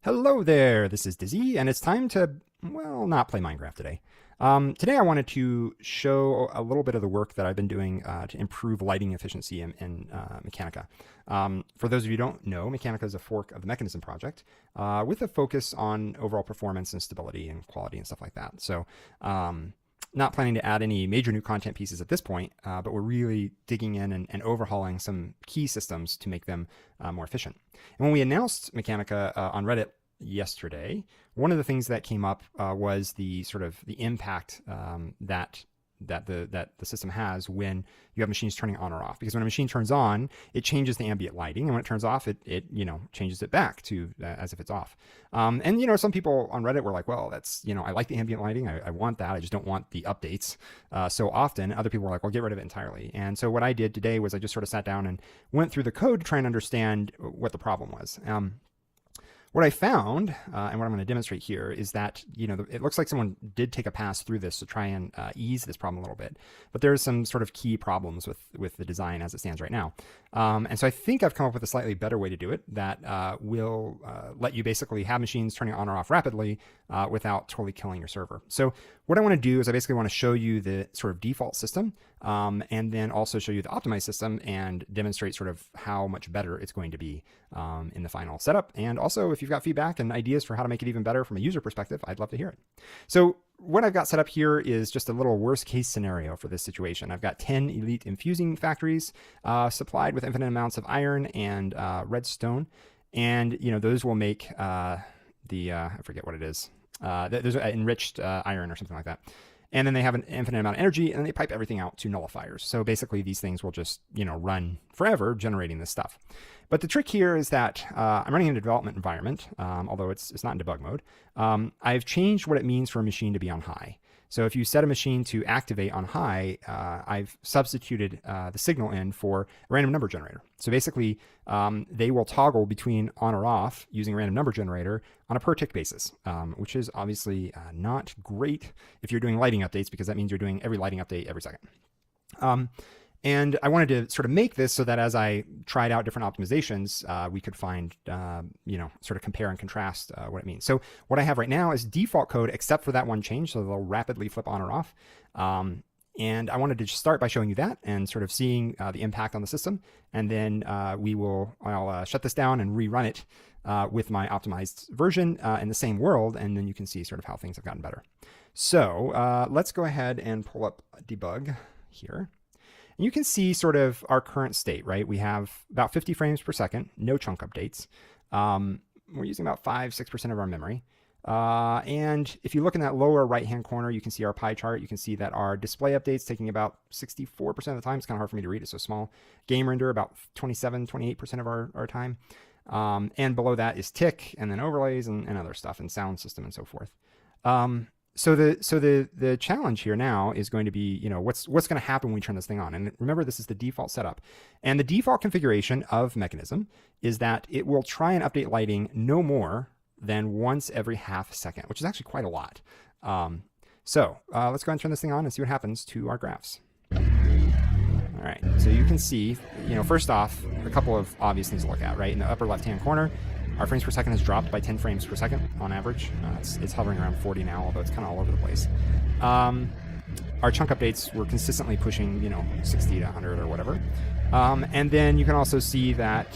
Hello there, this is Dizzy, and it's time to, well, not play Minecraft today. Today I wanted to show a little bit of the work that I've been doing to improve lighting efficiency in Mechanica. For those of you who don't know, Mechanica is a fork of the Mekanism project with a focus on overall performance and stability and quality and stuff like that. So not planning to add any major new content pieces at this point, but we're really digging in and overhauling some key systems to make them more efficient. And when we announced Mechanica on Reddit yesterday, one of the things that came up was the sort of the impact that the system has when you have machines turning on or off. Because when a machine turns on, it changes the ambient lighting, and when it turns off, it changes it back to as if it's off. And some people on Reddit were like, well, that's I like the ambient lighting, I want that, I just don't want the updates so often. Other people were like, well, get rid of it entirely. And so what I did today was I just sort of sat down and went through the code to try and understand what the problem was. What I found, and what I'm going to demonstrate here, is that it looks like someone did take a pass through this to try and ease this problem a little bit. But there's some sort of key problems with the design as it stands right now. And so I think I've come up with a slightly better way to do it that will let you basically have machines turning on or off rapidly without totally killing your server. So what I want to do is I basically want to show you the sort of default system and then also show you the optimized system and demonstrate sort of how much better it's going to be in the final setup. And also, if you've got feedback and ideas for how to make it even better from a user perspective, I'd love to hear it. So what I've got set up here is just a little worst case scenario for this situation. I've got 10 elite infusing factories supplied with infinite amounts of iron and redstone. And, those will make I forget what it is. There's enriched iron or something like that. And then they have an infinite amount of energy, and then they pipe everything out to nullifiers. So basically these things will just, run forever generating this stuff. But the trick here is that I'm running in a development environment, although it's not in debug mode. I've changed what it means for a machine to be on high. So if you set a machine to activate on high, I've substituted the signal in for a random number generator. So basically, they will toggle between on or off using a random number generator on a per tick basis, which is obviously not great if you're doing lighting updates, because that means you're doing every lighting update every second. And I wanted to sort of make this so that as I tried out different optimizations, we could find, sort of compare and contrast what it means. So what I have right now is default code, except for that one change. So they'll rapidly flip on or off. And I wanted to just start by showing you that and sort of seeing the impact on the system. And then I'll shut this down and rerun it with my optimized version in the same world. And then you can see sort of how things have gotten better. So let's go ahead and pull up debug here. And you can see sort of our current state, right? We have about 50 frames per second, no chunk updates. We're using about 5-6% of our memory. And if you look in that lower right-hand corner, you can see our pie chart. You can see that our display updates taking about 64% of the time. It's kind of hard for me to read, it's so small. Game render about 27-28% of our time. And below that is tick, and then overlays and other stuff, and sound system and so forth. So the challenge here now is going to be, what's going to happen when we turn this thing on. And remember, this is the default setup. And the default configuration of Mekanism is that it will try and update lighting no more than once every half second, which is actually quite a lot. So let's go ahead and turn this thing on and see what happens to our graphs. All right, so you can see, first off, a couple of obvious things to look at, right? In the upper left-hand corner, our frames per second has dropped by 10 frames per second on average. It's hovering around 40 now, although it's kind of all over the place. Our chunk updates were consistently pushing, 60 to 100 or whatever. And then you can also see that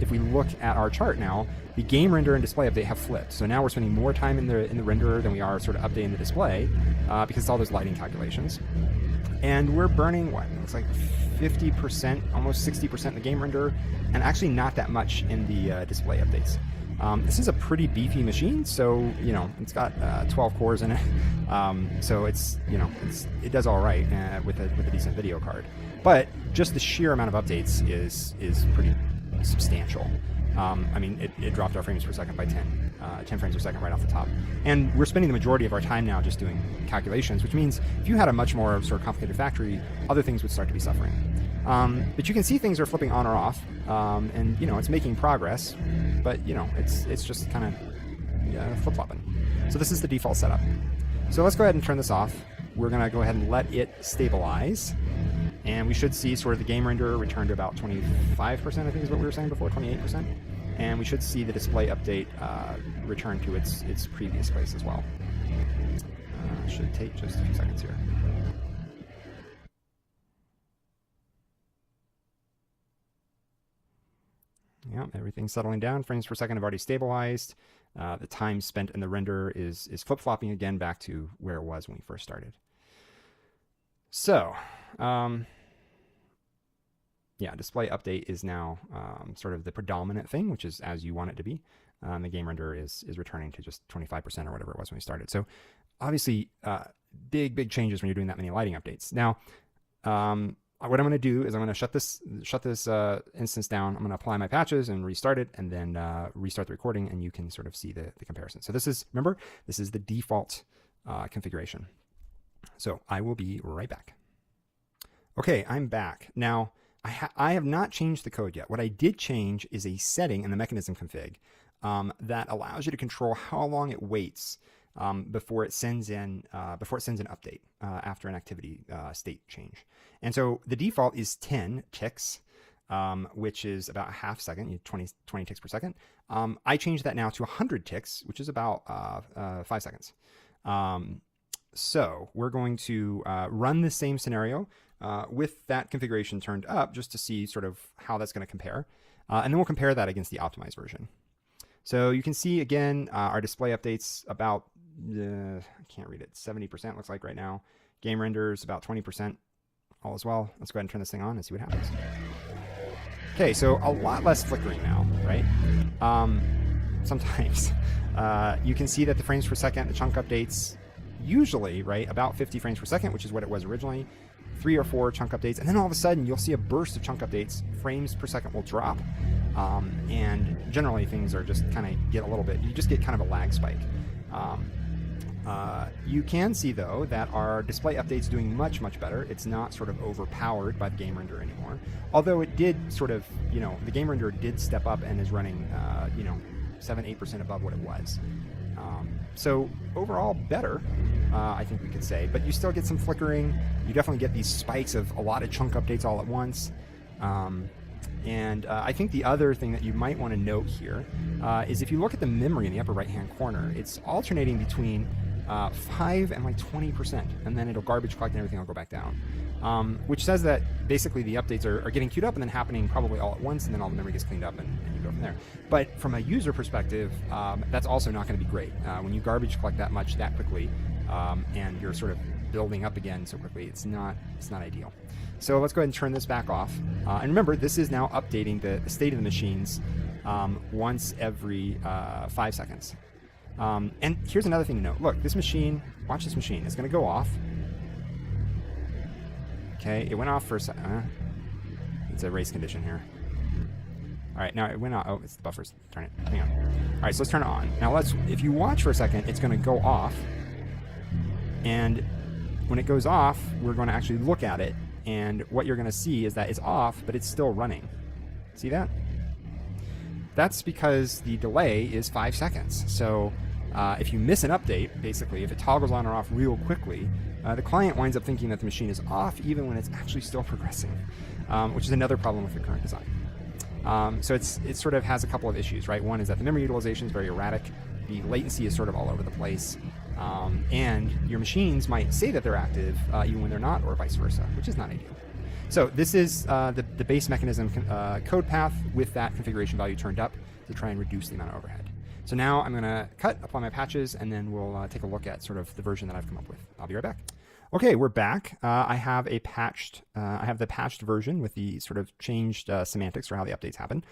if we look at our chart now, the game render and display update have flipped. So now we're spending more time in the renderer than we are sort of updating the display because it's all those lighting calculations. And we're burning, what, it looks like 50%, almost 60% in the game renderer, and actually not that much in the display updates. This is a pretty beefy machine, so it's got 12 cores in it, so it does all right with a decent video card. But just the sheer amount of updates is pretty substantial. It dropped our frames per second by 10 frames per second right off the top. And we're spending the majority of our time now just doing calculations, which means if you had a much more sort of complicated factory, other things would start to be suffering. But you can see things are flipping on or off, and it's making progress, but it's just kind of flip-flopping. So this is the default setup. So let's go ahead and turn this off. We're going to go ahead and let it stabilize. And we should see sort of the game render return to about 25%, I think is what we were saying before, 28%. and we should see the display update return to its previous place as well. Should take just a few seconds here. Yeah, everything's settling down. Frames per second have already stabilized. The time spent in the render is flip-flopping again back to where it was when we first started. So, yeah, display update is now sort of the predominant thing, which is as you want it to be. The game render is returning to just 25% or whatever it was when we started. So, obviously, big changes when you're doing that many lighting updates. Now, what I'm going to do is I'm going to shut this instance down. I'm going to apply my patches and restart it, and then restart the recording, and you can sort of see the comparison. So this is, remember, this is the default configuration. So I will be right back. Okay, I'm back. Now, I have not changed the code yet. What I did change is a setting in the Mekanism config that allows you to control how long it waits before it sends in an update after an activity state change. And so the default is 10 ticks, which is about a half second, 20 ticks per second. I changed that now to 100 ticks, which is about 5 seconds. So we're going to run the same scenario with that configuration turned up just to see sort of how that's going to compare. And then we'll compare that against the optimized version. So you can see again, our display updates about, I can't read it, 70% looks like right now. Game renders about 20%, all as well. Let's go ahead and turn this thing on and see what happens. Okay, so a lot less flickering now, right? Sometimes you can see that the frames per second, the chunk updates, usually, right, about 50 frames per second, which is what it was originally, 3 or 4 chunk updates, and then all of a sudden you'll see a burst of chunk updates, frames per second will drop, and generally things are just kind of get a little bit, you just get kind of a lag spike. You can see though that our display update's doing much better. It's not sort of overpowered by the game render anymore, although it did sort of, you know, the game render did step up and is running 7-8% above what it was. So overall better, I think we could say, but you still get some flickering. You definitely get these spikes of a lot of chunk updates all at once. And I think the other thing that you might want to note here is if you look at the memory in the upper right-hand corner, it's alternating between 5 and like 20%, and then it'll garbage collect and everything will go back down. Which says that basically the updates are getting queued up and then happening probably all at once, and then all the memory gets cleaned up and you go from there. But from a user perspective, that's also not going to be great. When you garbage collect that much that quickly, and you're sort of building up again so quickly, it's not ideal. So let's go ahead and turn this back off. And remember, this is now updating the state of the machines once every 5 seconds. And here's another thing to note. Look, this machine, watch this machine. It's going to go off. Okay, it went off for a second. It's a race condition here. All right, now it went off. Oh, it's the buffers. Turn it. Hang on. All right, so let's turn it on. Now if you watch for a second, it's going to go off. And when it goes off, we're going to actually look at it. And what you're going to see is that it's off, but it's still running. See that? That's because the delay is 5 seconds. So if you miss an update, basically, if it toggles on or off real quickly, the client winds up thinking that the machine is off even when it's actually still progressing, which is another problem with the current design. So it sort of has a couple of issues, right? One is that the memory utilization is very erratic. The latency is sort of all over the place. And your machines might say that they're active even when they're not, or vice versa, which is not ideal. So this is the base Mekanism code path with that configuration value turned up to try and reduce the amount of overhead. So now I'm going to apply my patches, and then we'll take a look at sort of the version that I've come up with. I'll be right back. Okay, we're back. I have the patched version with the sort of changed semantics for how the updates happen.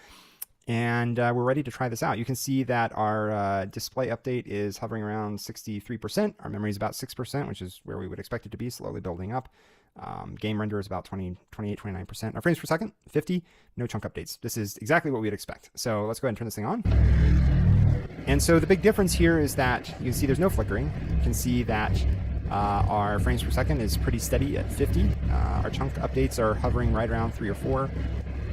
And we're ready to try this out. You can see that our display update is hovering around 63%. Our memory is about 6%, which is where we would expect it to be, slowly building up. Game render is about 28, 29%. Our frames per second, 50. No chunk updates. This is exactly what we'd expect. So let's go ahead and turn this thing on. And so the big difference here is that you can see there's no flickering. You can see that our frames per second is pretty steady at 50. Our chunk updates are hovering right around 3 or 4.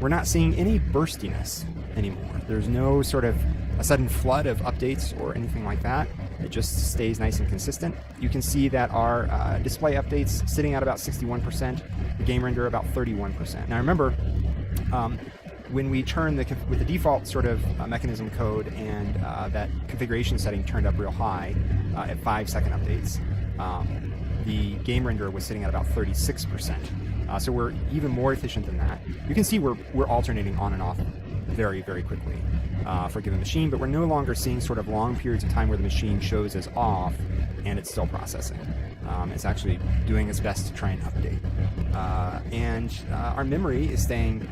We're not seeing any burstiness anymore. There's no sort of a sudden flood of updates or anything like that. It just stays nice and consistent. You can see that our display updates sitting at about 61%, the game render about 31%. Now remember, when we turn with the default sort of mechanism code and that configuration setting turned up real high at 5-second updates, the game renderer was sitting at about 36%. So we're even more efficient than that. You can see we're alternating on and off very, very quickly for a given machine, but we're no longer seeing sort of long periods of time where the machine shows as off and it's still processing. It's actually doing its best to try and update. And our memory is staying,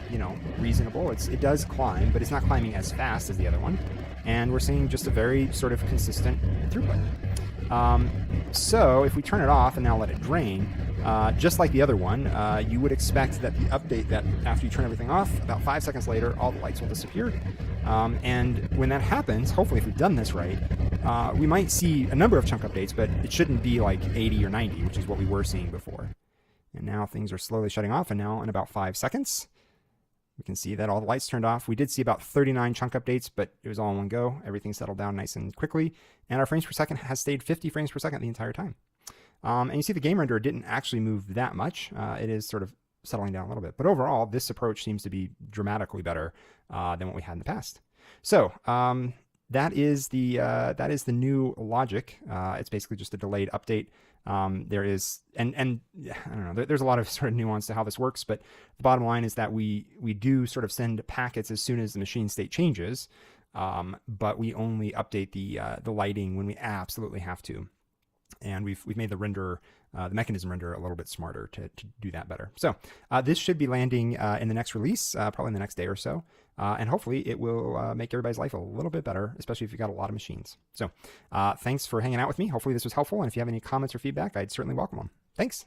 reasonable. It does climb, but it's not climbing as fast as the other one. And we're seeing just a very sort of consistent throughput. So if we turn it off and now let it drain, just like the other one, you would expect that the update, that after you turn everything off, about 5 seconds later, all the lights will disappear. And when that happens, hopefully if we've done this right, we might see a number of chunk updates, but it shouldn't be like 80 or 90, which is what we were seeing before. And now things are slowly shutting off, and now in about 5 seconds, we can see that all the lights turned off. We did see about 39 chunk updates, but it was all in one go. Everything settled down nice and quickly, and our frames per second has stayed 50 frames per second the entire time. And you see the game renderer didn't actually move that much. It is sort of settling down a little bit. But overall, this approach seems to be dramatically better than what we had in the past. So that is the new logic. It's basically just a delayed update. There is, and I don't know, there's a lot of sort of nuance to how this works, but the bottom line is that we do sort of send packets as soon as the machine state changes, but we only update the lighting when we absolutely have to. And we've made the renderer, the mechanism renderer, a little bit smarter to do that better. So this should be landing in the next release, probably in the next day or so. And hopefully it will make everybody's life a little bit better, especially if you've got a lot of machines. So thanks for hanging out with me. Hopefully this was helpful. And if you have any comments or feedback, I'd certainly welcome them. Thanks.